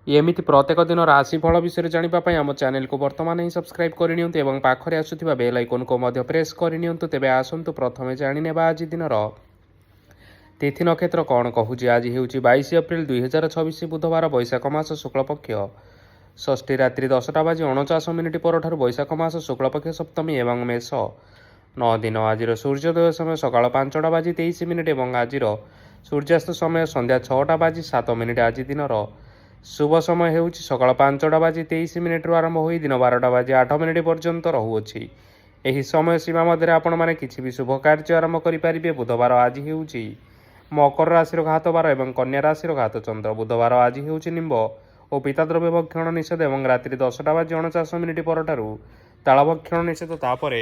ଏମିତି ପ୍ରତ୍ୟେକ ଦିନ ରାଶିଫଳ ବିଷୟରେ ଜାଣିବା ପାଇଁ ଆମ ଚ୍ୟାନେଲକୁ ବର୍ତ୍ତମାନ ହିଁ ସବସ୍କ୍ରାଇବ୍ କରିନିଅନ୍ତୁ ଏବଂ ପାଖରେ ଆସୁଥିବା ବେଲ୍ ଆଇକନ୍କୁ ମଧ୍ୟ ପ୍ରେସ୍ କରିନିଅନ୍ତୁ। ତେବେ ଆସନ୍ତୁ ପ୍ରଥମେ ଜାଣିନେବା ଆଜି ଦିନର ତିଥି ନକ୍ଷତ୍ର କ'ଣ କହୁଛି। ଆଜି ହେଉଛି 22 ଏପ୍ରିଲ 2026 ବୁଧବାର, ବୈଶାଖ ମାସ ଶୁକ୍ଳପକ୍ଷ ଷଷ୍ଠୀ, ରାତ୍ରି 10:49 ପରଠାରୁ ବୈଶାଖ ମାସ ଶୁକ୍ଳପକ୍ଷ ସପ୍ତମୀ ଏବଂ ମେଷ 9 ଦିନ। ଆଜିର ସୂର୍ଯ୍ୟୋଦୟ ସମୟ ସକାଳ 5:23 ଏବଂ ଆଜିର ସୂର୍ଯ୍ୟାସ୍ତ ସମୟ ସନ୍ଧ୍ୟା 6:07। ଆଜି ଦିନର ଶୁଭ ସମୟ ହେଉଛି ସକାଳ 5:23 ଆରମ୍ଭ ହୋଇ ଦିନ 12:08 ପର୍ଯ୍ୟନ୍ତ ରହୁଅଛି। ଏହି ସମୟ ସୀମା ମଧ୍ୟରେ ଆପଣମାନେ କିଛି ବି ଶୁଭ କାର୍ଯ୍ୟ ଆରମ୍ଭ କରିପାରିବେ। ବୁଧବାର ଆଜି ହେଉଛି ମକର ରାଶିର ଘାତ ବାର ଏବଂ କନ୍ୟା ରାଶିର ଘାତ ଚନ୍ଦ୍ର। ବୁଧବାର ଆଜି ହେଉଛି ନିମ୍ବ ଓ ପିତାଦ୍ରବ୍ୟ ଭକ୍ଷଣ ନିଷେଧ ଏବଂ ରାତ୍ରି 10:49 ପରଠାରୁ ତାଳ ଭକ୍ଷଣ ନିଷେଧ। ତାପରେ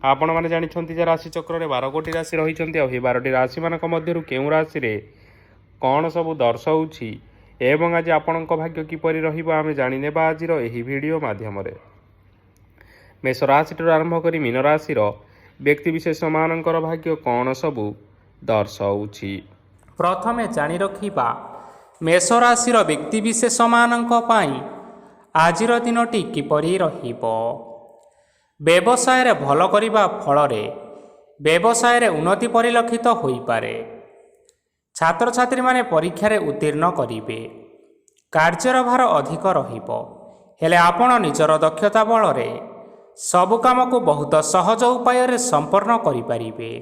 ଆପଣମାନେ ଜାଣିଛନ୍ତି ଯେ ରାଶିଚକ୍ରରେ 12ଗୋଟି ରାଶି ରହିଛନ୍ତି। ଆଉ ଏହି 12ଟି ରାଶିମାନଙ୍କ ମଧ୍ୟରୁ କେଉଁ ରାଶିରେ କ'ଣ ସବୁ ଦର୍ଶାଉଛି ଏବଂ ଆଜି ଆପଣଙ୍କ ଭାଗ୍ୟ କିପରି ରହିବ ଆମେ ଜାଣିନେବା ଆଜିର ଏହି ଭିଡ଼ିଓ ମାଧ୍ୟମରେ। ମେଷ ରାଶିଠାରୁ ଆରମ୍ଭ କରି ମୀନ ରାଶିର ବ୍ୟକ୍ତିବିଶେଷମାନଙ୍କର ଭାଗ୍ୟ କ'ଣ ସବୁ ଦର୍ଶାଉଛି। ପ୍ରଥମେ ଜାଣି ରଖିବା ମେଷ ରାଶିର ବ୍ୟକ୍ତିବିଶେଷମାନଙ୍କ ପାଇଁ ଆଜିର ଦିନଟି କିପରି ରହିବ। ବ୍ୟବସାୟରେ ଭଲ କରିବା ଫଳରେ ବ୍ୟବସାୟରେ ଉନ୍ନତି ପରିଲକ୍ଷିତ ହୋଇପାରେ। ଛାତ୍ରଛାତ୍ରୀମାନେ ପରୀକ୍ଷାରେ ଉତ୍ତୀର୍ଣ୍ଣ କରିବେ। କାର୍ଯ୍ୟର ଭାର ଅଧିକ ରହିବ, ହେଲେ ଆପଣ ନିଜର ଦକ୍ଷତା ବଳରେ ସବୁ କାମକୁ ବହୁତ ସହଜ ଉପାୟରେ ସମ୍ପନ୍ନ କରିପାରିବେ।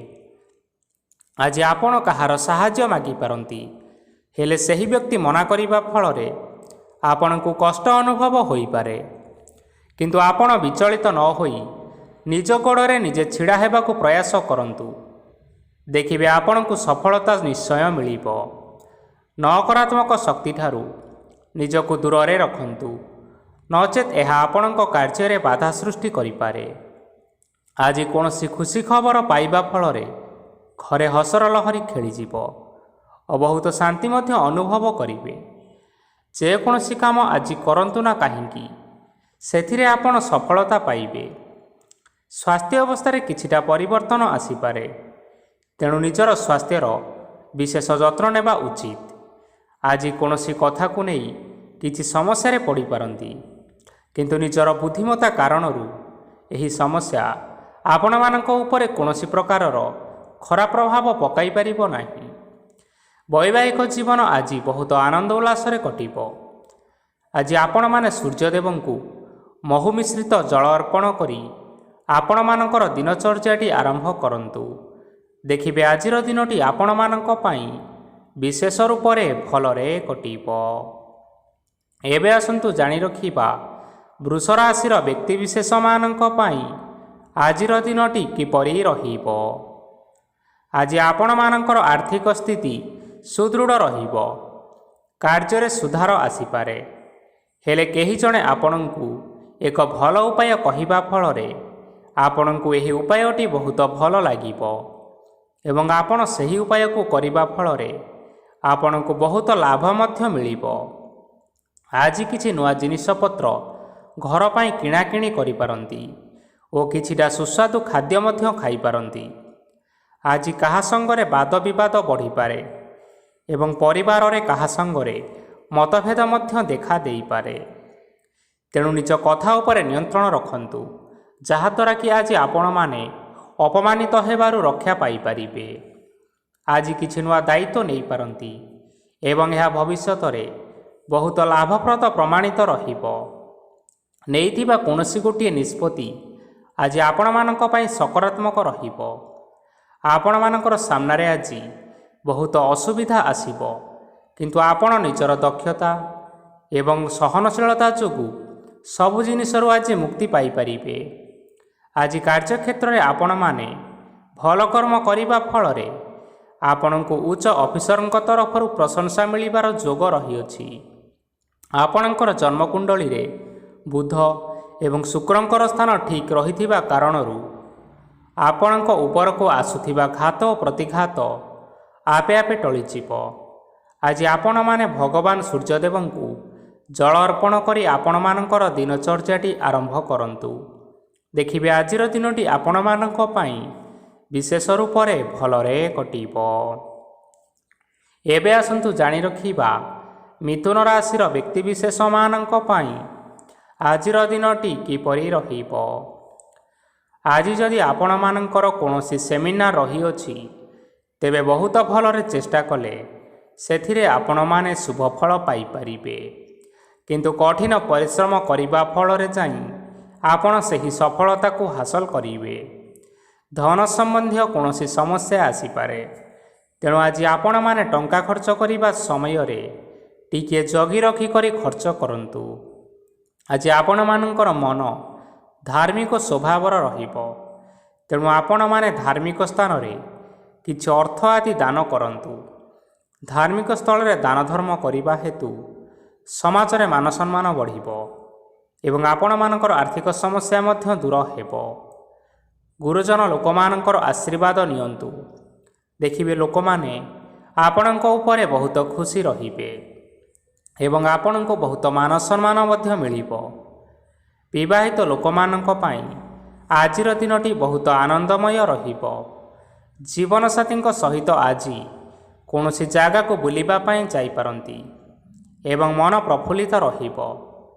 ଆଜି ଆପଣ କାହାର ସାହାଯ୍ୟ ମାଗିପାରନ୍ତି, ହେଲେ ସେହି ବ୍ୟକ୍ତି ମନା କରିବା ଫଳରେ ଆପଣଙ୍କୁ କଷ୍ଟ ଅନୁଭବ ହୋଇପାରେ। କିନ୍ତୁ ଆପଣ ବିଚଳିତ ନ ହୋଇ ନିଜ ଗୋଡ଼ରେ ନିଜେ ଛିଡ଼ା ହେବାକୁ ପ୍ରୟାସ କରନ୍ତୁ। ଦେଖିବେ ଆପଣଙ୍କୁ ସଫଳତା ନିଶ୍ଚୟ ମିଳିବ। ନକାରାତ୍ମକ ଶକ୍ତିଠାରୁ ନିଜକୁ ଦୂରରେ ରଖନ୍ତୁ, ନଚେତ୍ ଏହା ଆପଣଙ୍କ କାର୍ଯ୍ୟରେ ବାଧା ସୃଷ୍ଟି କରିପାରେ। ଆଜି କୌଣସି ଖୁସି ଖବର ପାଇବା ଫଳରେ ଘରେ ହସର ଲହରୀ ଖେଳିଯିବ ଓ ବହୁତ ଶାନ୍ତି ମଧ୍ୟ ଅନୁଭବ କରିବେ। ଯେକୌଣସି କାମ ଆଜି କରନ୍ତୁ ନା କାହିଁକି, ସେଥିରେ ଆପଣ ସଫଳତା ପାଇବେ। ସ୍ୱାସ୍ଥ୍ୟ ଅବସ୍ଥାରେ କିଛିଟା ପରିବର୍ତ୍ତନ ଆସିପାରେ, ତେଣୁ ନିଜର ସ୍ୱାସ୍ଥ୍ୟର ବିଶେଷ ଯତ୍ନ ନେବା ଉଚିତ। ଆଜି କୌଣସି କଥାକୁ ନେଇ କିଛି ସମସ୍ୟାରେ ପଡ଼ିପାରନ୍ତି, କିନ୍ତୁ ନିଜର ବୁଦ୍ଧିମତ୍ତା କାରଣରୁ ଏହି ସମସ୍ୟା ଆପଣମାନଙ୍କ ଉପରେ କୌଣସି ପ୍ରକାରର ଖରାପ ପ୍ରଭାବ ପକାଇ ପାରିବ ନାହିଁ। ବୈବାହିକ ଜୀବନ ଆଜି ବହୁତ ଆନନ୍ଦ ଉଲ୍ଲାସରେ କଟିବ। ଆଜି ଆପଣମାନେ ସୂର୍ଯ୍ୟଦେବଙ୍କୁ ମହୁ ମିଶ୍ରିତ ଜଳ ଅର୍ପଣ କରି ଆପଣମାନଙ୍କର ଦିନଚର୍ଯ୍ୟାଟି ଆରମ୍ଭ କରନ୍ତୁ। ଦେଖିବେ ଆଜିର ଦିନଟି ଆପଣମାନଙ୍କ ପାଇଁ ବିଶେଷ ରୂପରେ ଭଲରେ କଟିବ। ଏବେ ଆସନ୍ତୁ ଜାଣି ରଖିବା ବୃଷ ରାଶିର ବ୍ୟକ୍ତିବିଶେଷମାନଙ୍କ ପାଇଁ ଆଜିର ଦିନଟି କିପରି ରହିବ। ଆଜି ଆପଣମାନଙ୍କର ଆର୍ଥିକ ସ୍ଥିତି ସୁଦୃଢ଼ ରହିବ। କାର୍ଯ୍ୟରେ ସୁଧାର ଆସିପାରେ, ହେଲେ କେହି ଜଣେ ଆପଣଙ୍କୁ ଏକ ଭଲ ଉପାୟ କହିବା ଫଳରେ ଆପଣଙ୍କୁ ଏହି ଉପାୟଟି ବହୁତ ଭଲ ଲାଗିବ ଏବଂ ଆପଣ ସେହି ଉପାୟକୁ କରିବା ଫଳରେ ଆପଣଙ୍କୁ ବହୁତ ଲାଭ ମଧ୍ୟ ମିଳିବ। ଆଜି କିଛି ନୂଆ ଜିନିଷପତ୍ର ଘର ପାଇଁ କିଣାକିଣି କରିପାରନ୍ତି ଓ କିଛିଟା ସୁସ୍ୱାଦୁ ଖାଦ୍ୟ ମଧ୍ୟ ଖାଇପାରନ୍ତି। ଆଜି କାହା ସଙ୍ଗରେ ବାଦ ବିବାଦ ବଢ଼ିପାରେ ଏବଂ ପରିବାରରେ କାହା ସଙ୍ଗରେ ମତଭେଦ ମଧ୍ୟ ଦେଖା ଦେଇପାରେ। ତେଣୁ ନିଜ କଥା ଉପରେ ନିୟନ୍ତ୍ରଣ ରଖନ୍ତୁ, ଯାହାଦ୍ୱାରା କି ଆଜି ଆପଣମାନେ ଅପମାନିତ ହେବାରୁ ରକ୍ଷା ପାଇପାରିବେ। ଆଜି କିଛି ନୂଆ ଦାୟିତ୍ୱ ନେଇପାରନ୍ତି ଏବଂ ଏହା ଭବିଷ୍ୟତରେ ବହୁତ ଲାଭପ୍ରଦ ପ୍ରମାଣିତ ରହିବ। ନେଇଥିବା କୌଣସି ଗୋଟିଏ ନିଷ୍ପତ୍ତି ଆଜି ଆପଣମାନଙ୍କ ପାଇଁ ସକାରାତ୍ମକ ରହିବ। ଆପଣମାନଙ୍କର ସାମ୍ନାରେ ଆଜି ବହୁତ ଅସୁବିଧା ଆସିବ, କିନ୍ତୁ ଆପଣ ନିଜର ଦକ୍ଷତା ଏବଂ ସହନଶୀଳତା ଯୋଗୁଁ ସବୁ ଜିନିଷରୁ ଆଜି ମୁକ୍ତି ପାଇପାରିବେ। ଆଜି କାର୍ଯ୍ୟକ୍ଷେତ୍ରରେ ଆପଣମାନେ ଭଲ କର୍ମ କରିବା ଫଳରେ ଆପଣଙ୍କୁ ଉଚ୍ଚ ଅଫିସରଙ୍କ ତରଫରୁ ପ୍ରଶଂସା ମିଳିବାର ଯୋଗ ରହିଅଛି। ଆପଣଙ୍କର ଜନ୍ମକୁଣ୍ଡଳୀରେ ବୁଧ ଏବଂ ଶୁକ୍ରଙ୍କର ସ୍ଥାନ ଠିକ୍ ରହିଥିବା କାରଣରୁ ଆପଣଙ୍କ ଉପରକୁ ଆସୁଥିବା ଘାତ ଓ ପ୍ରତିଘାତ ଆପେ ଆପେ ଟଳିଯିବ। ଆଜି ଆପଣମାନେ ଭଗବାନ ସୂର୍ଯ୍ୟଦେବଙ୍କୁ ଜଳ ଅର୍ପଣ କରି ଆପଣମାନଙ୍କର ଦିନଚର୍ଯ୍ୟାଟି ଆରମ୍ଭ କରନ୍ତୁ। ଦେଖିବେ ଆଜିର ଦିନଟି ଆପଣମାନଙ୍କ ପାଇଁ ବିଶେଷ ରୂପରେ ଭଲରେ କଟିବ। ଏବେ ଆସନ୍ତୁ ଜାଣି ରଖିବା ମିଥୁନ ରାଶିର ବ୍ୟକ୍ତିବିଶେଷମାନଙ୍କ ପାଇଁ ଆଜିର ଦିନଟି କିପରି ରହିବ। ଆଜି ଯଦି ଆପଣମାନଙ୍କର କୌଣସି ସେମିନାର ରହିଅଛି, ତେବେ ବହୁତ ଭଲରେ ଚେଷ୍ଟା କଲେ ସେଥିରେ ଆପଣମାନେ ଶୁଭଫଳ ପାଇପାରିବେ। କିନ୍ତୁ କଠିନ ପରିଶ୍ରମ କରିବା ଫଳରେ ଯାଇ ଆପଣ ସେହି ସଫଳତାକୁ ହାସଲ କରିବେ। ଧନ ସମ୍ବନ୍ଧୀୟ କୌଣସି ସମସ୍ୟା ଆସିପାରେ, ତେଣୁ ଆଜି ଆପଣମାନେ ଟଙ୍କା ଖର୍ଚ୍ଚ କରିବା ସମୟରେ ଟିକିଏ ଜଗି ରଖି କରି ଖର୍ଚ୍ଚ କରନ୍ତୁ। ଆଜି ଆପଣମାନଙ୍କର ମନ ଧାର୍ମିକ ସ୍ୱଭାବର ରହିବ, ତେଣୁ ଆପଣମାନେ ଧାର୍ମିକ ସ୍ଥାନରେ କିଛି ଅର୍ଥ ଆଦି ଦାନ କରନ୍ତୁ। ଧାର୍ମିକ ସ୍ଥଳରେ ଦାନ ଧର୍ମ କରିବା ହେତୁ ସମାଜରେ ମାନ ସମ୍ମାନ ବଢ଼ିବ ଏବଂ ଆପଣମାନଙ୍କର ଆର୍ଥିକ ସମସ୍ୟା ମଧ୍ୟ ଦୂର ହେବ। ଗୁରୁଜନ ଲୋକମାନଙ୍କର ଆଶୀର୍ବାଦ ନିଅନ୍ତୁ। ଦେଖିବେ ଲୋକମାନେ ଆପଣଙ୍କ ଉପରେ ବହୁତ ଖୁସି ରହିବେ ଏବଂ ଆପଣଙ୍କୁ ବହୁତ ମାନ ସମ୍ମାନ ମଧ୍ୟ ମିଳିବ। ବିବାହିତ ଲୋକମାନଙ୍କ ପାଇଁ ଆଜିର ଦିନଟି ବହୁତ ଆନନ୍ଦମୟ ରହିବ। ଜୀବନସାଥୀଙ୍କ ସହିତ ଆଜି କୌଣସି ଜାଗାକୁ ବୁଲିବା ପାଇଁ ଯାଇପାରନ୍ତି ଏବଂ ମନ ପ୍ରଫୁଲ୍ଲିତ ରହିବ।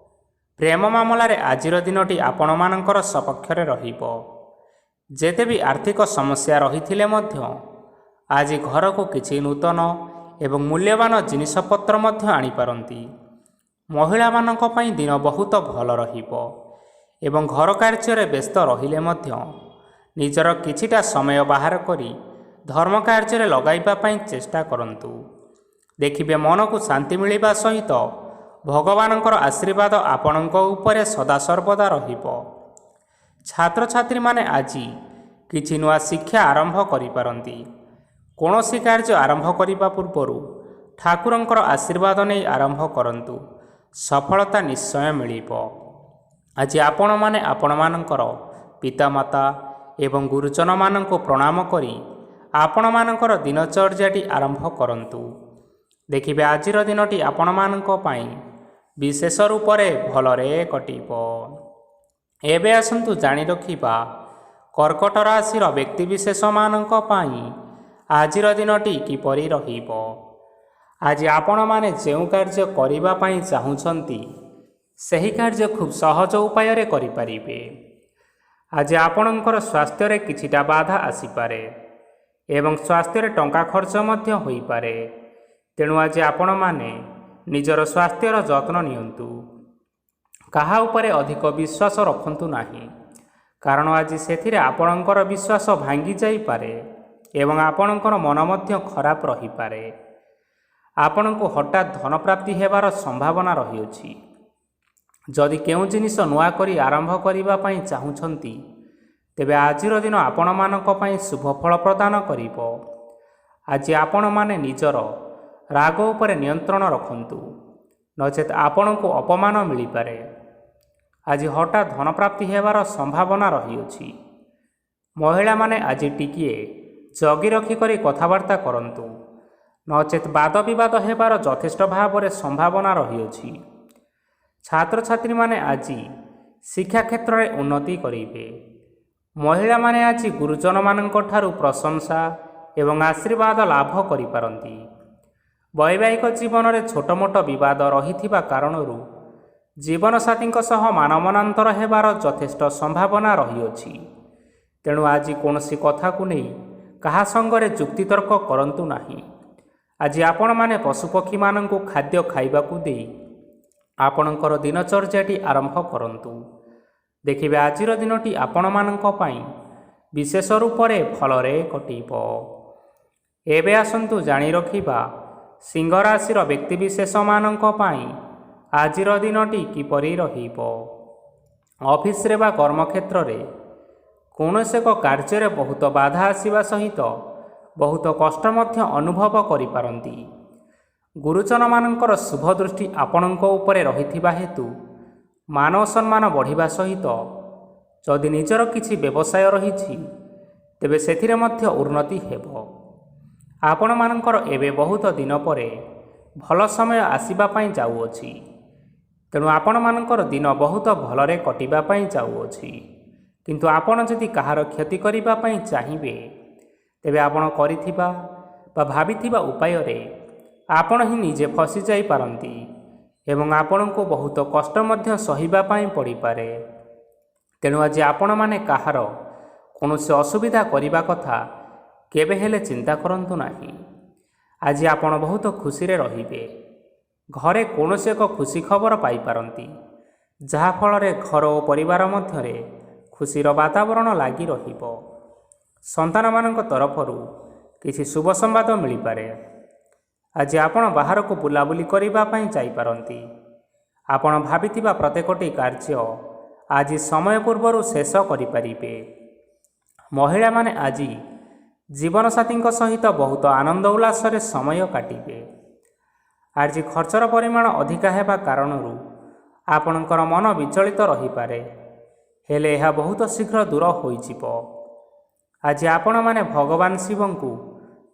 ପ୍ରେମ ମାମଲାରେ ଆଜିର ଦିନଟି ଆପଣମାନଙ୍କର ସପକ୍ଷରେ ରହିବ। ଯେତେ ବି ଆର୍ଥିକ ସମସ୍ୟା ରହିଥିଲେ ମଧ୍ୟ ଆଜି ଘରକୁ କିଛି ନୂତନ ଏବଂ ମୂଲ୍ୟବାନ ଜିନିଷପତ୍ର ମଧ୍ୟ ଆଣିପାରନ୍ତି। ମହିଳାମାନଙ୍କ ପାଇଁ ଦିନ ବହୁତ ଭଲ ରହିବ ଏବଂ ଘର କାର୍ଯ୍ୟରେ ବ୍ୟସ୍ତ ରହିଲେ ମଧ୍ୟ ନିଜର କିଛିଟା ସମୟ ବାହାର କରି ଧର୍ମ କାର୍ଯ୍ୟରେ ଲଗାଇବା ପାଇଁ ଚେଷ୍ଟା କରନ୍ତୁ। ଦେଖିବେ ମନକୁ ଶାନ୍ତି ମିଳିବା ସହିତ ଭଗବାନଙ୍କର ଆଶୀର୍ବାଦ ଆପଣଙ୍କ ଉପରେ ସଦାସର୍ବଦା ରହିବ। ଛାତ୍ରଛାତ୍ରୀମାନେ ଆଜି କିଛି ନୂଆ ଶିକ୍ଷା ଆରମ୍ଭ କରିପାରନ୍ତି। କୌଣସି କାର୍ଯ୍ୟ ଆରମ୍ଭ କରିବା ପୂର୍ବରୁ ଠାକୁରଙ୍କର ଆଶୀର୍ବାଦ ନେଇ ଆରମ୍ଭ କରନ୍ତୁ, ସଫଳତା ନିଶ୍ଚୟ ମିଳିବ। ଆଜି ଆପଣମାନେ ଆପଣମାନଙ୍କର ପିତାମାତା ଏବଂ ଗୁରୁଜନମାନଙ୍କୁ ପ୍ରଣାମ କରି ଆପଣମାନଙ୍କର ଦିନଚର୍ଯ୍ୟାଟି ଆରମ୍ଭ କରନ୍ତୁ। ଦେଖିବେ ଆଜିର ଦିନଟି ଆପଣମାନଙ୍କ ପାଇଁ ବିଶେଷ ରୂପରେ ଭଲରେ କଟିବ। ଏବେ ଆସନ୍ତୁ ଜାଣି ରଖିବା କର୍କଟ ରାଶିର ବ୍ୟକ୍ତିବିଶେଷମାନଙ୍କ ପାଇଁ ଆଜିର ଦିନଟି କିପରି ରହିବ। ଆଜି ଆପଣମାନେ ଯେଉଁ କାର୍ଯ୍ୟ କରିବା ପାଇଁ ଚାହୁଁଛନ୍ତି ସେହି କାର୍ଯ୍ୟ ଖୁବ୍ ସହଜ ଉପାୟରେ କରିପାରିବେ। ଆଜି ଆପଣଙ୍କର ସ୍ୱାସ୍ଥ୍ୟରେ କିଛିଟା ବାଧା ଆସିପାରେ ଏବଂ ସ୍ୱାସ୍ଥ୍ୟରେ ଟଙ୍କା ଖର୍ଚ୍ଚ ମଧ୍ୟ ହୋଇପାରେ, ତେଣୁ ଆଜି ଆପଣମାନେ ନିଜର ସ୍ୱାସ୍ଥ୍ୟର ଯତ୍ନ ନିଅନ୍ତୁ। କାହା ଉପରେ ଅଧିକ ବିଶ୍ୱାସ ରଖନ୍ତୁ ନାହିଁ, କାରଣ ଆଜି ସେଥିରେ ଆପଣଙ୍କର ବିଶ୍ୱାସ ଭାଙ୍ଗି ଯାଇପାରେ ଏବଂ ଆପଣଙ୍କର ମନ ମଧ୍ୟ ଖରାପ ରହିପାରେ। ଆପଣଙ୍କୁ ହଠାତ୍ ଧନପ୍ରାପ୍ତି ହେବାର ସମ୍ଭାବନା ରହିଅଛି। ଯଦି କେଉଁ ଜିନିଷ ନୂଆ କରି ଆରମ୍ଭ କରିବା ପାଇଁ ଚାହୁଁଛନ୍ତି, ତେବେ ଆଜିର ଦିନ ଆପଣମାନଙ୍କ ପାଇଁ ଶୁଭ ଫଳ ପ୍ରଦାନ କରିବ। ଆଜି ଆପଣମାନେ ନିଜର ରାଗ ଉପରେ ନିୟନ୍ତ୍ରଣ ରଖନ୍ତୁ, ନଚେତ୍ ଆପଣଙ୍କୁ ଅପମାନ ମିଳିପାରେ। ଆଜି ହଠାତ୍ ଧନପ୍ରାପ୍ତି ହେବାର ସମ୍ଭାବନା ରହିଅଛି। ମହିଳାମାନେ ଆଜି ଟିକିଏ ଜଗି ରଖି କରି କଥାବାର୍ତ୍ତା କରନ୍ତୁ, ନଚେତ୍ ବାଦ ବିବାଦ ହେବାର ଯଥେଷ୍ଟ ଭାବରେ ସମ୍ଭାବନା ରହିଅଛି। ଛାତ୍ରଛାତ୍ରୀମାନେ ଆଜି ଶିକ୍ଷା କ୍ଷେତ୍ରରେ ଉନ୍ନତି କରିବେ। ମହିଳାମାନେ ଆଜି ଗୁରୁଜନମାନଙ୍କ ଠାରୁ ପ୍ରଶଂସା ଏବଂ ଆଶୀର୍ବାଦ ଲାଭ କରିପାରନ୍ତି। ବୈବାହିକ ଜୀବନରେ ଛୋଟ ମୋଟ ବିବାଦ ରହିଥିବା କାରଣରୁ ଜୀବନସାଥୀଙ୍କ ସହ ମାନମନାନ୍ତର ହେବାର ଯଥେଷ୍ଟ ସମ୍ଭାବନା ରହିଅଛି। ତେଣୁ ଆଜି କୌଣସି କଥାକୁ ନେଇ କାହା ସଙ୍ଗରେ ଯୁକ୍ତିତର୍କ କରନ୍ତୁ ନାହିଁ। ଆଜି ଆପଣମାନେ ପଶୁପକ୍ଷୀମାନଙ୍କୁ ଖାଦ୍ୟ ଖାଇବାକୁ ଦେଇ ଆପଣଙ୍କର ଦିନଚର୍ଯ୍ୟାଟି ଆରମ୍ଭ କରନ୍ତୁ। ଦେଖିବେ ଆଜିର ଦିନଟି ଆପଣମାନଙ୍କ ପାଇଁ ବିଶେଷ ରୂପରେ ଭଲରେ କଟିବ। ଏବେ ଆସନ୍ତୁ ଜାଣି ରଖିବା ସିଂହ ରାଶିର ବ୍ୟକ୍ତିବିଶେଷମାନଙ୍କ ପାଇଁ ଆଜିର ଦିନଟି କିପରି ରହିବ। ଅଫିସରେ ବା କର୍ମକ୍ଷେତ୍ରରେ କୌଣସି ଏକ କାର୍ଯ୍ୟରେ ବହୁତ ବାଧା ଆସିବା ସହିତ ବହୁତ କଷ୍ଟ ମଧ୍ୟ ଅନୁଭବ କରିପାରନ୍ତି। ଗୁରୁଜନମାନଙ୍କର ଶୁଭ ଦୃଷ୍ଟି ଆପଣଙ୍କ ଉପରେ ରହିଥିବା ହେତୁ ମାନ ସମ୍ମାନ ବଢ଼ିବା ସହିତ ଯଦି ନିଜର କିଛି ବ୍ୟବସାୟ ରହିଛି, ତେବେ ସେଥିରେ ମଧ୍ୟ ଉନ୍ନତି ହେବ। ଆପଣମାନଙ୍କର ଏବେ ବହୁତ ଦିନ ପରେ ଭଲ ସମୟ ଆସିବା ପାଇଁ ଯାଉଅଛି, ତେଣୁ ଆପଣମାନଙ୍କର ଦିନ ବହୁତ ଭଲରେ କଟିବା ପାଇଁ ଯାଉଅଛି। କିନ୍ତୁ ଆପଣ ଯଦି କାହାର କ୍ଷତି କରିବା ପାଇଁ ଚାହିଁବେ, ତେବେ ଆପଣ କରିଥିବା ବା ଭାବିଥିବା ଉପାୟରେ ଆପଣ ହିଁ ନିଜେ ଫସି ଯାଇପାରନ୍ତି ଏବଂ ଆପଣଙ୍କୁ ବହୁତ କଷ୍ଟ ମଧ୍ୟ ସହିବା ପାଇଁ ପଡ଼ିପାରେ। ତେଣୁ ଆଜି ଆପଣମାନେ କାହାର କୌଣସି ଅସୁବିଧା କରିବା କଥା କେବେ ହେଲେ ଚିନ୍ତା କରନ୍ତୁ ନାହିଁ। ଆଜି ଆପଣ ବହୁତ ଖୁସିରେ ରହିବେ। ଘରେ କୌଣସି ଏକ ଖୁସି ଖବର ପାଇପାରନ୍ତି, ଯାହାଫଳରେ ଘର ଓ ପରିବାର ମଧ୍ୟରେ ଖୁସିର ବାତାବରଣ ଲାଗି ରହିବ। ସନ୍ତାନମାନଙ୍କ ତରଫରୁ କିଛି ଶୁଭ ସମ୍ବାଦ ମିଳିପାରେ। ଆଜି ଆପଣ ବାହାରକୁ ବୁଲାବୁଲି କରିବା ପାଇଁ ଯାଇପାରନ୍ତି। ଆପଣ ଭାବିଥିବା ପ୍ରତ୍ୟେକଟି କାର୍ଯ୍ୟ ଆଜି ସମୟ ପୂର୍ବରୁ ଶେଷ କରିପାରିବେ। ମହିଳାମାନେ ଆଜି ଜୀବନସାଥୀଙ୍କ ସହିତ ବହୁତ ଆନନ୍ଦ ଉଲ୍ଲାସରେ ସମୟ କାଟିବେ। ଆଜି ଖର୍ଚ୍ଚର ପରିମାଣ ଅଧିକା ହେବା କାରଣରୁ ଆପଣଙ୍କର ମନ ବିଚଳିତ ରହିପାରେ, ହେଲେ ଏହା ବହୁତ ଶୀଘ୍ର ଦୂର ହୋଇଯିବ। ଆଜି ଆପଣମାନେ ଭଗବାନ ଶିବଙ୍କୁ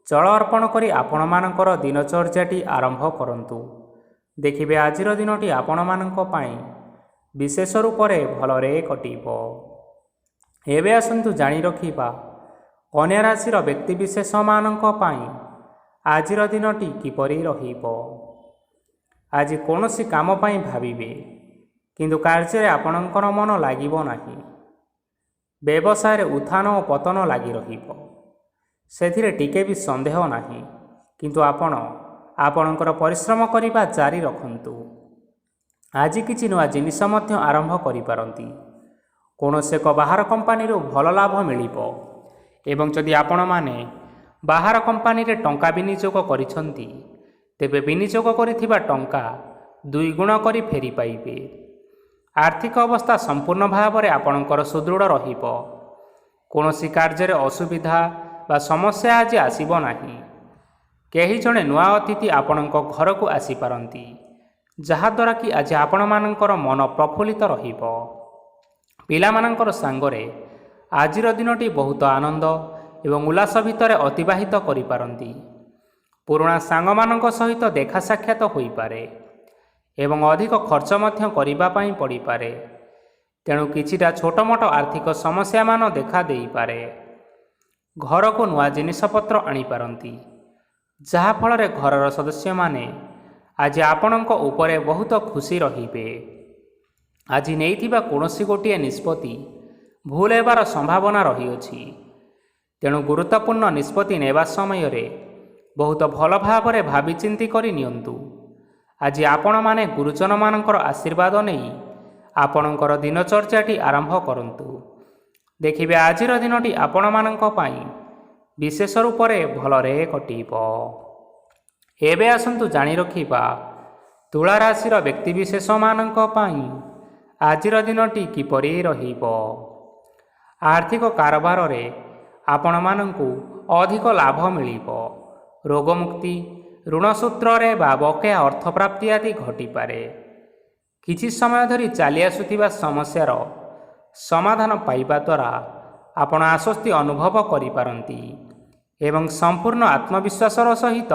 ଜଳ ଅର୍ପଣ କରି ଆପଣମାନଙ୍କର ଦିନଚର୍ଯ୍ୟାଟି ଆରମ୍ଭ କରନ୍ତୁ। ଦେଖିବେ ଆଜିର ଦିନଟି ଆପଣମାନଙ୍କ ପାଇଁ ବିଶେଷ ରୂପରେ ଭଲରେ କଟିବ। ଏବେ ଆସନ୍ତୁ ଜାଣି ରଖିବା କନ୍ୟା ରାଶିର ବ୍ୟକ୍ତିବିଶେଷମାନଙ୍କ ପାଇଁ ଆଜିର ଦିନଟି କିପରି ରହିବ। ଆଜି କୌଣସି କାମ ପାଇଁ ଭାବିବେ, କିନ୍ତୁ କାର୍ଯ୍ୟରେ ଆପଣଙ୍କର ମନ ଲାଗିବ ନାହିଁ। ବ୍ୟବସାୟରେ ଉତ୍ଥାନ ଓ ପତନ ଲାଗି ରହିବ, ସେଥିରେ ଟିକେ ବି ସନ୍ଦେହ ନାହିଁ। କିନ୍ତୁ ଆପଣ ଆପଣଙ୍କର ପରିଶ୍ରମ କରିବା ଜାରି ରଖନ୍ତୁ। ଆଜି କିଛି ନୂଆ ଜିନିଷ ମଧ୍ୟ ଆରମ୍ଭ କରିପାରନ୍ତି। କୌଣସି ଏକ ବାହାର କମ୍ପାନୀରୁ ଭଲ ଲାଭ ମିଳିବ ଏବଂ ଯଦି ଆପଣମାନେ ବାହାର କମ୍ପାନୀରେ ଟଙ୍କା ବିନିଯୋଗ କରିଛନ୍ତି, ତେବେ ବିନିଯୋଗ କରିଥିବା ଟଙ୍କା 2 ଗୁଣ କରି ଫେରି ପାଇବେ। ଆର୍ଥିକ ଅବସ୍ଥା ସମ୍ପୂର୍ଣ୍ଣ ଭାବରେ ଆପଣଙ୍କର ସୁଦୃଢ଼ ରହିବ। କୌଣସି କାର୍ଯ୍ୟରେ ଅସୁବିଧା ବା ସମସ୍ୟା ଆଜି ଆସିବ ନାହିଁ। କେହି ଜଣେ ନୂଆ ଅତିଥି ଆପଣଙ୍କ ଘରକୁ ଆସିପାରନ୍ତି, ଯାହାଦ୍ୱାରା କି ଆଜି ଆପଣମାନଙ୍କର ମନ ପ୍ରଫୁଲ୍ଲିତ ରହିବ। ପିଲାମାନଙ୍କର ସାଙ୍ଗରେ ଆଜିର ଦିନଟି ବହୁତ ଆନନ୍ଦ ଏବଂ ଉଲ୍ଲାସ ଭିତରେ ଅତିବାହିତ କରିପାରନ୍ତି। ପୁରୁଣା ସାଙ୍ଗମାନଙ୍କ ସହିତ ଦେଖା ସାକ୍ଷାତ ହୋଇପାରେ ଏବଂ ଅଧିକ ଖର୍ଚ୍ଚ ମଧ୍ୟ କରିବା ପାଇଁ ପଡ଼ିପାରେ। ତେଣୁ କିଛିଟା ଛୋଟମୋଟ ଆର୍ଥିକ ସମସ୍ୟାମାନ ଦେଖା ଦେଇପାରେ। ଘରକୁ ନୂଆ ଜିନିଷପତ୍ର ଆଣିପାରନ୍ତି, ଯାହାଫଳରେ ଘରର ସଦସ୍ୟମାନେ ଆଜି ଆପଣଙ୍କ ଉପରେ ବହୁତ ଖୁସି ରହିବେ। ଆଜି ନେଇଥିବା କୌଣସି ଗୋଟିଏ ନିଷ୍ପତ୍ତି ଭୁଲ ହେବାର ସମ୍ଭାବନା ରହିଅଛି। ତେଣୁ ଗୁରୁତ୍ୱପୂର୍ଣ୍ଣ ନିଷ୍ପତ୍ତି ନେବା ସମୟରେ ବହୁତ ଭଲ ଭାବରେ ଭାବିଚିନ୍ତି କରି ନିଅନ୍ତୁ। ଆଜି ଆପଣମାନେ ଗୁରୁଜନମାନଙ୍କର ଆଶୀର୍ବାଦ ନେଇ ଆପଣଙ୍କର ଦିନଚର୍ଯ୍ୟାଟି ଆରମ୍ଭ କରନ୍ତୁ। ଦେଖିବେ ଆଜିର ଦିନଟି ଆପଣମାନଙ୍କ ପାଇଁ ବିଶେଷ ରୂପରେ ଭଲରେ କଟିବ। ଏବେ ଆସନ୍ତୁ ଜାଣି ରଖିବା ତୁଳା ରାଶିର ବ୍ୟକ୍ତିବିଶେଷମାନଙ୍କ ପାଇଁ ଆଜିର ଦିନଟି କିପରି ରହିବ। ଆର୍ଥିକ କାରବାରରେ ଆପଣମାନଙ୍କୁ ଅଧିକ ଲାଭ ମିଳିବ। ରୋଗମୁକ୍ତି, ଋଣ ସୂତ୍ରରେ ବା ବକେୟା ଅର୍ଥପ୍ରାପ୍ତି ଆଦି ଘଟିପାରେ। କିଛି ସମୟ ଧରି ଚାଲି ଆସୁଥିବା ସମସ୍ୟାର ସମାଧାନ ପାଇବା ଦ୍ୱାରା ଆପଣ ଆଶ୍ୱସ୍ତି ଅନୁଭବ କରିପାରନ୍ତି ଏବଂ ସମ୍ପୂର୍ଣ୍ଣ ଆତ୍ମବିଶ୍ୱାସର ସହିତ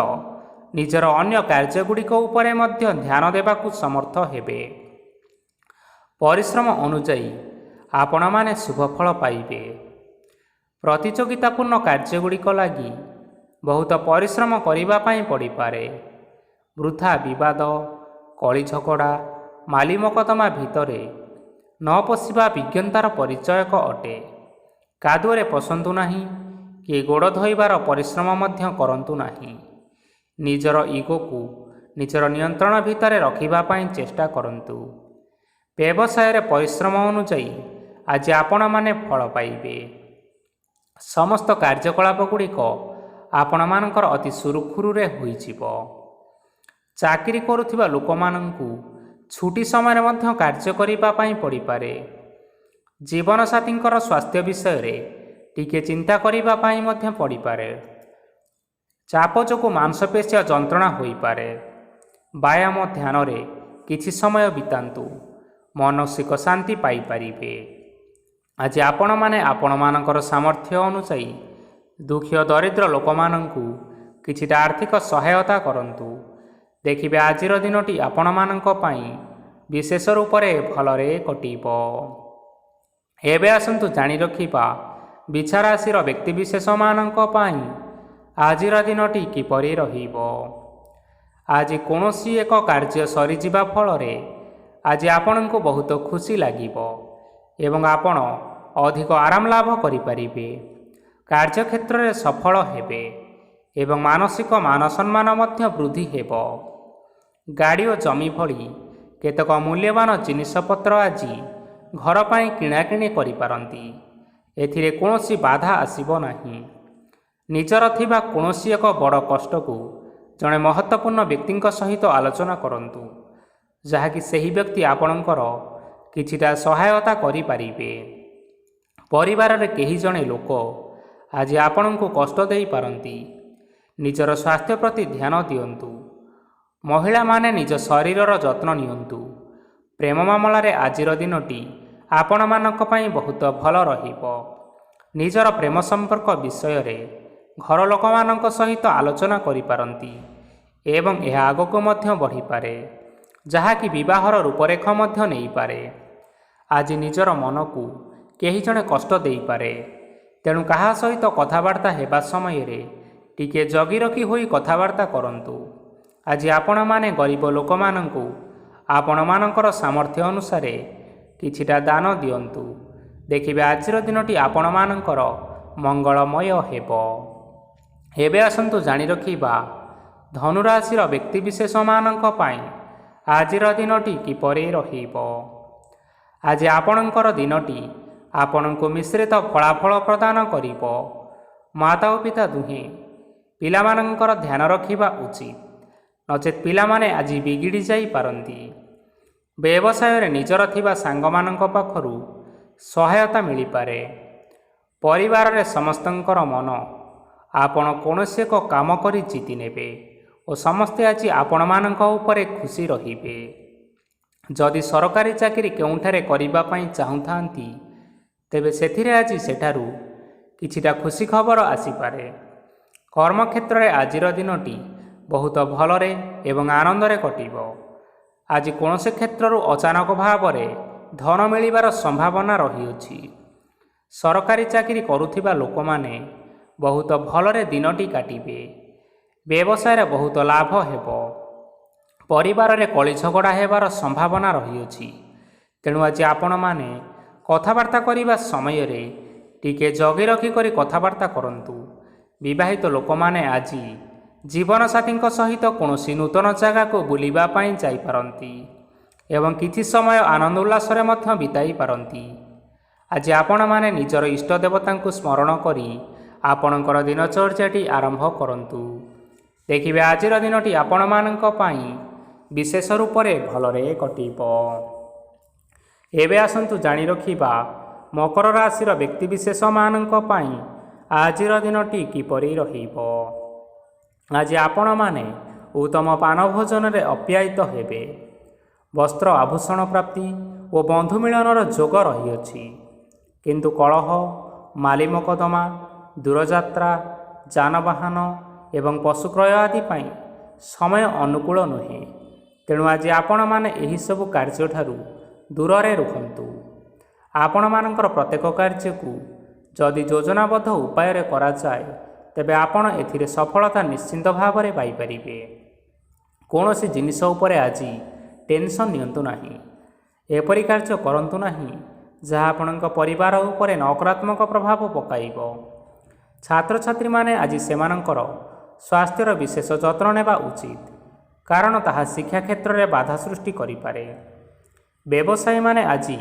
ନିଜର ଅନ୍ୟ କାର୍ଯ୍ୟଗୁଡ଼ିକ ଉପରେ ମଧ୍ୟ ଧ୍ୟାନ ଦେବାକୁ ସମର୍ଥ ହେବେ। ପରିଶ୍ରମ ଅନୁଯାୟୀ ଆପଣମାନେ ଶୁଭଫଳ ପାଇବେ। ପ୍ରତିଯୋଗିତାପୂର୍ଣ୍ଣ କାର୍ଯ୍ୟଗୁଡ଼ିକ ଲାଗି ବହୁତ ପରିଶ୍ରମ କରିବା ପାଇଁ ପଡ଼ିପାରେ। ବୃଥା ବିବାଦ, କଳି ଝଗଡ଼ା, ମାଲି ମକଦ୍ଦମା ଭିତରେ ନ ପଶିବା ବିଜ୍ଞତାର ପରିଚୟକ ଅଟେ। କାଦୁଅରେ ପଶନ୍ତୁ ନାହିଁ କି ଗୋଡ଼ ଧୋଇବାର ପରିଶ୍ରମ ମଧ୍ୟ କରନ୍ତୁ ନାହିଁ। ନିଜର ଇଗୋକୁ ନିଜର ନିୟନ୍ତ୍ରଣ ଭିତରେ ରଖିବା ପାଇଁ ଚେଷ୍ଟା କରନ୍ତୁ। ବ୍ୟବସାୟରେ ପରିଶ୍ରମ ଅନୁଯାୟୀ ଆଜି ଆପଣମାନେ ଫଳ ପାଇବେ। ସମସ୍ତ କାର୍ଯ୍ୟକଳାପ ଗୁଡ଼ିକ ଆପଣମାନଙ୍କର ଅତି ସୁରୁଖୁରୁରେ ହୋଇଯିବ। ଚାକିରି କରୁଥିବା ଲୋକମାନଙ୍କୁ ଛୁଟି ସମୟରେ ମଧ୍ୟ କାର୍ଯ୍ୟ କରିବା ପାଇଁ ପଡ଼ିପାରେ। ଜୀବନସାଥୀଙ୍କର ସ୍ୱାସ୍ଥ୍ୟ ବିଷୟରେ ଟିକେ ଚିନ୍ତା କରିବା ପାଇଁ ମଧ୍ୟ ପଡ଼ିପାରେ। ଚାପ ଯୋଗୁଁ ମାଂସପେଶୀୟ ଯନ୍ତ୍ରଣା ହୋଇପାରେ। ବ୍ୟାୟାମ ଧ୍ୟାନରେ କିଛି ସମୟ ବିତାନ୍ତୁ, ମାନସିକ ଶାନ୍ତି ପାଇପାରିବେ। ଆଜି ଆପଣମାନେ ଆପଣମାନଙ୍କର ସାମର୍ଥ୍ୟ ଅନୁଯାୟୀ ଦୁଃଖୀ ଓ ଦରିଦ୍ର ଲୋକମାନଙ୍କୁ କିଛିଟା ଆର୍ଥିକ ସହାୟତା କରନ୍ତୁ। ଦେଖିବେ ଆଜିର ଦିନଟି ଆପଣମାନଙ୍କ ପାଇଁ ବିଶେଷ ରୂପରେ ଭଲରେ କଟିବ। ଏବେ ଆସନ୍ତୁ ଜାଣି ରଖିବା ବିଛା ରାଶିର ବ୍ୟକ୍ତିବିଶେଷମାନଙ୍କ ପାଇଁ ଆଜିର ଦିନଟି କିପରି ରହିବ। ଆଜି କୌଣସି ଏକ କାର୍ଯ୍ୟ ସରିଯିବା ଫଳରେ ଆଜି ଆପଣଙ୍କୁ ବହୁତ ଖୁସି ଲାଗିବ ଏବଂ ଆପଣ ଅଧିକ ଆରାମ ଲାଭ କରିପାରିବେ। କାର୍ଯ୍ୟକ୍ଷେତ୍ରରେ ସଫଳ ହେବେ ଏବଂ ମାନସିକ ମାନ ସମ୍ମାନ ମଧ୍ୟ ବୃଦ୍ଧି ହେବ। ଗାଡ଼ି ଓ ଜମି ଭଳି କେତେକ ମୂଲ୍ୟବାନ ଜିନିଷପତ୍ର ଆଜି ଘର ପାଇଁ କିଣାକିଣି କରିପାରନ୍ତି। ଏଥିରେ କୌଣସି ବାଧା ଆସିବ ନାହିଁ। ନିଜର ଥିବା କୌଣସି ଏକ ବଡ଼ କଷ୍ଟକୁ ଜଣେ ମହତ୍ତ୍ୱପୂର୍ଣ୍ଣ ବ୍ୟକ୍ତିଙ୍କ ସହିତ ଆଲୋଚନା କରନ୍ତୁ, ଯାହାକି ସେହି ବ୍ୟକ୍ତି ଆପଣଙ୍କର କିଛିଟା ସହାୟତା କରିପାରିବେ। ପରିବାରରେ କେହି ଜଣେ ଲୋକ ଆଜି ଆପଣଙ୍କୁ କଷ୍ଟ ଦେଇପାରନ୍ତି। ନିଜର ସ୍ୱାସ୍ଥ୍ୟ ପ୍ରତି ଧ୍ୟାନ ଦିଅନ୍ତୁ। ମହିଳାମାନେ ନିଜ ଶରୀରର ଯତ୍ନ ନିଅନ୍ତୁ। ପ୍ରେମ ମାମଲାରେ ଆଜିର ଦିନଟି ଆପଣମାନଙ୍କ ପାଇଁ ବହୁତ ଭଲ ରହିବ। ନିଜର ପ୍ରେମ ସମ୍ପର୍କ ବିଷୟରେ ଘର ଲୋକମାନଙ୍କ ସହିତ ଆଲୋଚନା କରିପାରନ୍ତି ଏବଂ ଏହା ଆଗକୁ ମଧ୍ୟ ବଢ଼ିପାରେ, ଯାହାକି ବିବାହର ରୂପରେଖ ମଧ୍ୟ ନେଇପାରେ। ଆଜି ନିଜର ମନକୁ କେହି ଜଣେ କଷ୍ଟ ଦେଇପାରେ, ତେଣୁ କାହା ସହିତ କଥାବାର୍ତ୍ତା ହେବା ସମୟରେ ଟିକିଏ ଜଗି ରଖି ହୋଇ କଥାବାର୍ତ୍ତା କରନ୍ତୁ। ଆଜି ଆପଣମାନେ ଗରିବ ଲୋକମାନଙ୍କୁ ଆପଣମାନଙ୍କର ସାମର୍ଥ୍ୟ ଅନୁସାରେ କିଛିଟା ଦାନ ଦିଅନ୍ତୁ। ଦେଖିବେ ଆଜିର ଦିନଟି ଆପଣମାନଙ୍କର ମଙ୍ଗଳମୟ ହେବ। ଏବେ ଆସନ୍ତୁ ଜାଣି ରଖିବା ଧନୁରାଶିର ବ୍ୟକ୍ତିବିଶେଷମାନଙ୍କ ପାଇଁ ଆଜିର ଦିନଟି କିପରି ରହିବ। ଆଜି ଆପଣଙ୍କର ଦିନଟି ଆପଣଙ୍କୁ ମିଶ୍ରିତ ଫଳାଫଳ ପ୍ରଦାନ କରିବ। ମାତା ଓ ପିତା ଦୁହେଁ ପିଲାମାନଙ୍କର ଧ୍ୟାନ ରଖିବା ଉଚିତ, ନଚେତ୍ ପିଲାମାନେ ଆଜି ବିଗିଡ଼ି ଯାଇପାରନ୍ତି। ବ୍ୟବସାୟରେ ନିଜର ଥିବା ସାଙ୍ଗମାନଙ୍କ ପାଖରୁ ସହାୟତା ମିଳିପାରେ। ପରିବାରରେ ସମସ୍ତଙ୍କର ମନ ଆପଣ କୌଣସି ଏକ କାମ କରି ଜିତି ନେବେ ଓ ସମସ୍ତେ ଆଜି ଆପଣମାନଙ୍କ ଉପରେ ଖୁସି ରହିବେ। ଯଦି ସରକାରୀ ଚାକିରି କେଉଁଠାରେ କରିବା ପାଇଁ ଚାହୁଁଥାନ୍ତି, ତେବେ ସେଥିରେ ଆଜି ସେଠାରୁ କିଛିଟା ଖୁସି ଖବର ଆସିପାରେ। କର୍ମକ୍ଷେତ୍ରରେ ଆଜିର ଦିନଟି ବହୁତ ଭଲରେ ଏବଂ ଆନନ୍ଦରେ କଟିବ। ଆଜି କୌଣସି କ୍ଷେତ୍ରରୁ ଅଚାନକ ଭାବରେ ଧନ ମିଳିବାର ସମ୍ଭାବନା ରହିଅଛି। ସରକାରୀ ଚାକିରି କରୁଥିବା ଲୋକମାନେ ବହୁତ ଭଲରେ ଦିନଟି କାଟିବେ। ବ୍ୟବସାୟରେ ବହୁତ ଲାଭ ହେବ। ପରିବାରରେ କଳି ଝଗଡ଼ା ହେବାର ସମ୍ଭାବନା ରହିଅଛି, ତେଣୁ ଆଜି ଆପଣମାନେ କଥାବାର୍ତ୍ତା କରିବା ସମୟରେ ଟିକିଏ ଜଗି ରଖି କରି କଥାବାର୍ତ୍ତା କରନ୍ତୁ। ବିବାହିତ ଲୋକମାନେ ଆଜି ଜୀବନସାଥୀଙ୍କ ସହିତ କୌଣସି ନୂତନ ଜାଗାକୁ ବୁଲିବା ପାଇଁ ଯାଇପାରନ୍ତି ଏବଂ କିଛି ସମୟ ଆନନ୍ଦ ଉଲ୍ଲାସରେ ମଧ୍ୟ ବିତାଇ ପାରନ୍ତି। ଆଜି ଆପଣମାନେ ନିଜର ଇଷ୍ଟ ଦେବତାଙ୍କୁ ସ୍ମରଣ କରି ଆପଣଙ୍କର ଦିନଚର୍ଯ୍ୟାଟି ଆରମ୍ଭ କରନ୍ତୁ। ଦେଖିବେ ଆଜିର ଦିନଟି ଆପଣମାନଙ୍କ ପାଇଁ ବିଶେଷ ରୂପରେ ଭଲରେ କଟିବ। ଏବେ ଆସନ୍ତୁ ଜାଣି ରଖିବା ମକର ରାଶିର ବ୍ୟକ୍ତିବିଶେଷମାନଙ୍କ ପାଇଁ ଆଜିର ଦିନଟି କିପରି ରହିବ। ଆଜି ଆପଣମାନେ ଉତ୍ତମ ପାନ ଭୋଜନରେ ଅପ୍ୟାୟିତ ହେବେ। ବସ୍ତ୍ର ଆଭୂଷଣ ପ୍ରାପ୍ତି ଓ ବନ୍ଧୁ ମିଳନର ଯୋଗ ରହିଅଛି, କିନ୍ତୁ କଳହ, ମାଲି ମକଦ୍ଦମା, ଦୂରଯାତ୍ରା, ଯାନବାହନ ଏବଂ ପଶୁ କ୍ରୟ ଆଦି ପାଇଁ ସମୟ ଅନୁକୂଳ ନୁହେଁ। ତେଣୁ ଆଜି ଆପଣମାନେ ଏହିସବୁ କାର୍ଯ୍ୟଠାରୁ ଦୂରରେ ରୁହନ୍ତୁ। ଆପଣମାନଙ୍କର ପ୍ରତ୍ୟେକ କାର୍ଯ୍ୟକୁ ଯଦି ଯୋଜନାବଦ୍ଧ ଉପାୟରେ କରାଯାଏ, ତେବେ ଆପଣ ଏଥିରେ ସଫଳତା ନିଶ୍ଚିନ୍ତ ଭାବରେ ପାଇପାରିବେ। କୌଣସି ଜିନିଷ ଉପରେ ଆଜି ଟେନସନ୍ ନିଅନ୍ତୁ ନାହିଁ। ଏପରି କାର୍ଯ୍ୟ କରନ୍ତୁ ନାହିଁ ଯାହା ଆପଣଙ୍କ ପରିବାର ଉପରେ ନକାରାତ୍ମକ ପ୍ରଭାବ ପକାଇବ। ଛାତ୍ରଛାତ୍ରୀମାନେ ଆଜି ସେମାନଙ୍କର ସ୍ୱାସ୍ଥ୍ୟର ବିଶେଷ ଯତ୍ନ ନେବା ଉଚିତ, କାରଣ ତାହା ଶିକ୍ଷା କ୍ଷେତ୍ରରେ ବାଧା ସୃଷ୍ଟି କରିପାରେ। ବ୍ୟବସାୟୀମାନେ ଆଜି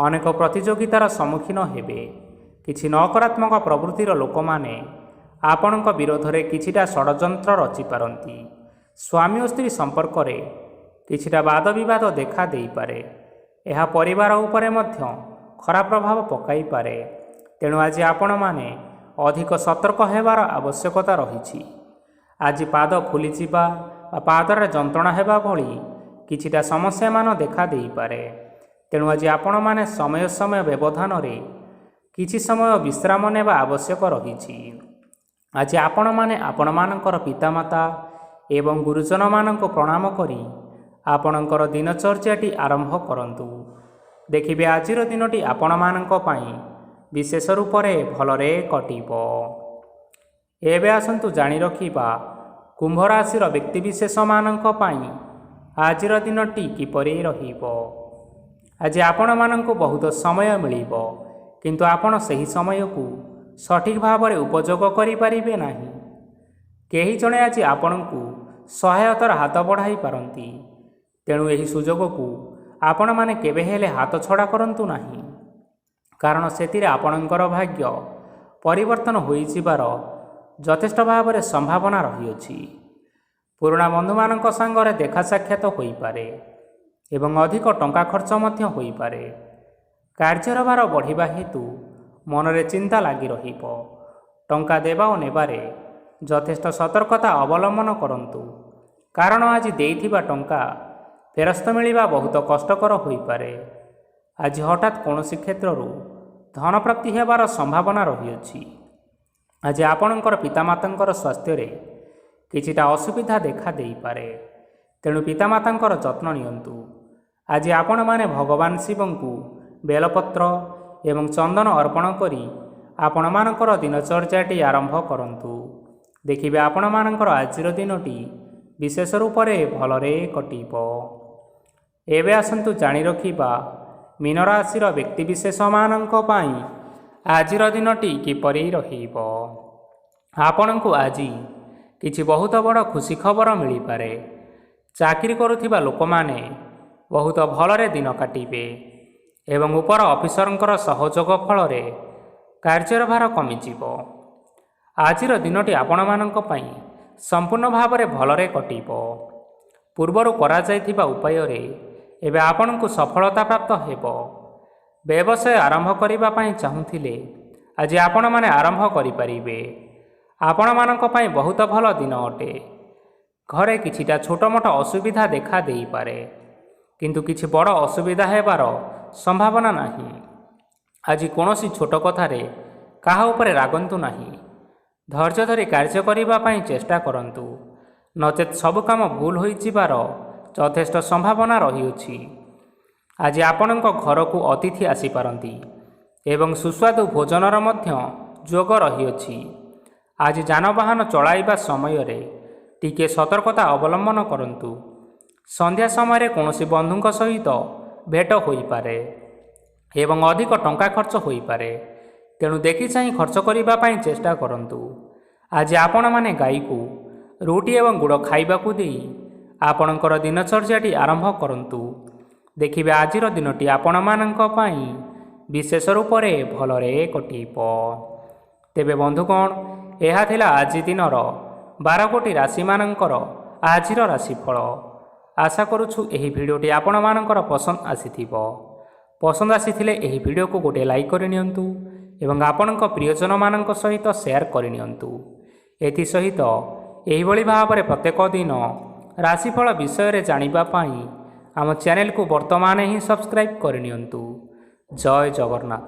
ଅନେକ ପ୍ରତିଯୋଗିତାର ସମ୍ମୁଖୀନ ହେବେ। କିଛି ନକାରାତ୍ମକ ପ୍ରବୃତ୍ତିର ଲୋକମାନେ ଆପଣଙ୍କ ବିରୋଧରେ କିଛିଟା ଷଡ଼ଯନ୍ତ୍ର ରଚିପାରନ୍ତି। ସ୍ୱାମୀ ଓ ସ୍ତ୍ରୀ ସମ୍ପର୍କରେ କିଛିଟା ବାଦବିବାଦ ଦେଖା ଦେଇପାରେ। ଏହା ପରିବାର ଉପରେ ମଧ୍ୟ ଖରାପ ପ୍ରଭାବ ପକାଇପାରେ। ତେଣୁ ଆଜି ଆପଣମାନେ ଅଧିକ ସତର୍କ ହେବାର ଆବଶ୍ୟକତା ରହିଛି। ଆଜି ପାଦ ଫୁଲିଯିବା ବା ପାଦରେ ଯନ୍ତ୍ରଣା ହେବା ଭଳି କିଛିଟା ସମସ୍ୟାମାନ ଦେଖା ଦେଇପାରେ। ତେଣୁ ଆଜି ଆପଣମାନେ ସମୟ ସମୟ ବ୍ୟବଧାନରେ କିଛି ସମୟ ବିଶ୍ରାମ ନେବା ଆବଶ୍ୟକ ରହିଛି। ଆଜି ଆପଣମାନେ ଆପଣମାନଙ୍କର ପିତାମାତା ଏବଂ ଗୁରୁଜନମାନଙ୍କୁ ପ୍ରଣାମ କରି ଆପଣଙ୍କର ଦିନଚର୍ଯ୍ୟାଟି ଆରମ୍ଭ କରନ୍ତୁ। ଦେଖିବେ ଆଜିର ଦିନଟି ଆପଣମାନଙ୍କ ପାଇଁ ବିଶେଷ ରୂପରେ ଭଲରେ କଟିବ। ଏବେ ଆସନ୍ତୁ ଜାଣି ରଖିବା କୁମ୍ଭ ରାଶିର ବ୍ୟକ୍ତିବିଶେଷମାନଙ୍କ ପାଇଁ ଆଜିର ଦିନଟି କିପରି ରହିବ। ଆଜି ଆପଣମାନଙ୍କୁ ବହୁତ ସମୟ ମିଳିବ, କିନ୍ତୁ ଆପଣ ସେହି ସମୟକୁ ସଠିକ୍ ଭାବରେ ଉପଯୋଗ କରିପାରିବେ ନାହିଁ। କେହି ଜଣେ ଆଜି ଆପଣଙ୍କୁ ସହାୟତାର ହାତ ବଢ଼ାଇ ପାରନ୍ତି, ତେଣୁ ଏହି ସୁଯୋଗକୁ ଆପଣମାନେ କେବେ ହେଲେ ହାତଛଡ଼ା କରନ୍ତୁ ନାହିଁ, କାରଣ ସେଥିରେ ଆପଣଙ୍କର ଭାଗ୍ୟ ପରିବର୍ତ୍ତନ ହୋଇଯିବାର ଯଥେଷ୍ଟ ଭାବରେ ସମ୍ଭାବନା ରହିଅଛି। ପୁରୁଣା ବନ୍ଧୁମାନଙ୍କ ସାଙ୍ଗରେ ଦେଖା ସାକ୍ଷାତ ହୋଇପାରେ ଏବଂ ଅଧିକ ଟଙ୍କା ଖର୍ଚ୍ଚ ମଧ୍ୟ ହୋଇପାରେ। କାର୍ଯ୍ୟର ଭାର ବଢ଼ିବା ହେତୁ ମନରେ ଚିନ୍ତା ଲାଗି ରହିବ। ଟଙ୍କା ଦେବା ଓ ନେବାରେ ଯଥେଷ୍ଟ ସତର୍କତା ଅବଲମ୍ବନ କରନ୍ତୁ, କାରଣ ଆଜି ଦେଇଥିବା ଟଙ୍କା ଫେରସ୍ତ ମିଳିବା ବହୁତ କଷ୍ଟକର ହୋଇପାରେ। ଆଜି ହଠାତ୍ କୌଣସି କ୍ଷେତ୍ରରୁ ଧନପ୍ରାପ୍ତି ହେବାର ସମ୍ଭାବନା ରହିଅଛି। ଆଜି ଆପଣଙ୍କର ପିତାମାତାଙ୍କର ସ୍ୱାସ୍ଥ୍ୟରେ କିଛିଟା ଅସୁବିଧା ଦେଖା ଦେଇପାରେ, ତେଣୁ ପିତାମାତାଙ୍କର ଯତ୍ନ ନିଅନ୍ତୁ। ଆଜି ଆପଣମାନେ ଭଗବାନ ଶିବଙ୍କୁ ବେଲପତ୍ର ଏବଂ ଚନ୍ଦନ ଅର୍ପଣ କରି ଆପଣମାନଙ୍କର ଦିନଚର୍ଯ୍ୟାଟି ଆରମ୍ଭ କରନ୍ତୁ। ଦେଖିବେ ଆପଣମାନଙ୍କର ଆଜିର ଦିନଟି ବିଶେଷ ରୂପରେ ଭଲରେ କଟିବ। ଏବେ ଆସନ୍ତୁ ଜାଣି ରଖିବା ମୀନ ରାଶିର ବ୍ୟକ୍ତିବିଶେଷମାନଙ୍କ ପାଇଁ ଆଜିର ଦିନଟି କିପରି ରହିବ। ଆପଣଙ୍କୁ ଆଜି କିଛି ବହୁତ ବଡ଼ ଖୁସି ଖବର ମିଳିପାରେ। ଚାକିରି କରୁଥିବା ଲୋକମାନେ ବହୁତ ଭଲରେ ଦିନ କାଟିବେ ଏବଂ ଉପର ଅଫିସରଙ୍କର ସହଯୋଗ ଫଳରେ କାର୍ଯ୍ୟର ଭାର କମିଯିବ। ଆଜିର ଦିନଟି ଆପଣମାନଙ୍କ ପାଇଁ ସମ୍ପୂର୍ଣ୍ଣ ଭାବରେ ଭଲରେ କଟିବ। ପୂର୍ବରୁ କରାଯାଇଥିବା ଉପାୟରେ ଏବେ ଆପଣଙ୍କୁ ସଫଳତା ପ୍ରାପ୍ତ ହେବ। ବ୍ୟବସାୟ ଆରମ୍ଭ କରିବା ପାଇଁ ଚାହୁଁଥିଲେ ଆଜି ଆପଣମାନେ ଆରମ୍ଭ କରିପାରିବେ। ଆପଣମାନଙ୍କ ପାଇଁ ବହୁତ ଭଲ ଦିନ ଅଟେ। ଘରେ କିଛିଟା ଛୋଟମୋଟ ଅସୁବିଧା ଦେଖା ଦେଇପାରେ, କିନ୍ତୁ କିଛି ବଡ଼ ଅସୁବିଧା ହେବାର ସମ୍ଭାବନା ନାହିଁ। ଆଜି କୌଣସି ଛୋଟ କଥାରେ କାହା ଉପରେ ରାଗନ୍ତୁ ନାହିଁ। ଧୈର୍ଯ୍ୟ ଧରି କାର୍ଯ୍ୟ କରିବା ପାଇଁ ଚେଷ୍ଟା କରନ୍ତୁ, ନଚେତ୍ ସବୁ କାମ ଭୁଲ ହୋଇଯିବାର ଯଥେଷ୍ଟ ସମ୍ଭାବନା ରହିଅଛି। ଆଜି ଆପଣଙ୍କ ଘରକୁ ଅତିଥି ଆସିପାରନ୍ତି ଏବଂ ସୁସ୍ୱାଦୁ ଭୋଜନର ମଧ୍ୟ ଯୋଗ ରହିଅଛି। ଆଜି ଯାନବାହନ ଚଳାଇବା ସମୟରେ ଟିକିଏ ସତର୍କତା ଅବଲମ୍ବନ କରନ୍ତୁ। ସନ୍ଧ୍ୟା ସମୟରେ କୌଣସି ବନ୍ଧୁଙ୍କ ସହିତ ଭେଟ ହୋଇପାରେ ଏବଂ ଅଧିକ ଟଙ୍କା ଖର୍ଚ୍ଚ ହୋଇପାରେ, ତେଣୁ ଦେଖି ଚାହିଁ ଖର୍ଚ୍ଚ କରିବା ପାଇଁ ଚେଷ୍ଟା କରନ୍ତୁ। ଆଜି ଆପଣମାନେ ଗାଈକୁ ରୁଟି ଏବଂ ଗୁଡ଼ ଖାଇବାକୁ ଦେଇ ଆପଣଙ୍କର ଦିନଚର୍ଯ୍ୟାଟି ଆରମ୍ଭ କରନ୍ତୁ। ଦେଖିବେ ଆଜିର ଦିନଟି ଆପଣମାନଙ୍କ ପାଇଁ ବିଶେଷ ରୂପରେ ଭଲରେ କଟିବ। ତେବେ ବନ୍ଧୁଗଣ, ଏହା ଥିଲା ଆଜି ଦିନର 12 ଗୋଟି ରାଶିମାନଙ୍କର ଆଜିର ରାଶିଫଳ। ଆଶା କରୁଛୁ ଏହି ଭିଡ଼ିଓଟି ଆପଣମାନଙ୍କର ପସନ୍ଦ ଆସିଥିବ। ପସନ୍ଦ ଆସିଥିଲେ ଏହି ଭିଡ଼ିଓକୁ ଗୋଟିଏ ଲାଇକ୍ କରିନିଅନ୍ତୁ ଏବଂ ଆପଣଙ୍କ ପ୍ରିୟଜନମାନଙ୍କ ସହିତ ସେୟାର କରିନିଅନ୍ତୁ। ଏଥିସହିତ ଏହିଭଳି ଭାବରେ ପ୍ରତ୍ୟେକ ଦିନ ରାଶିଫଳ ବିଷୟରେ ଜାଣିବା ପାଇଁ ଆମ ଚ୍ୟାନେଲକୁ ବର୍ତ୍ତମାନ ହିଁ ସବସ୍କ୍ରାଇବ୍ କରିନିଅନ୍ତୁ। ଜୟ ଜଗନ୍ନାଥ।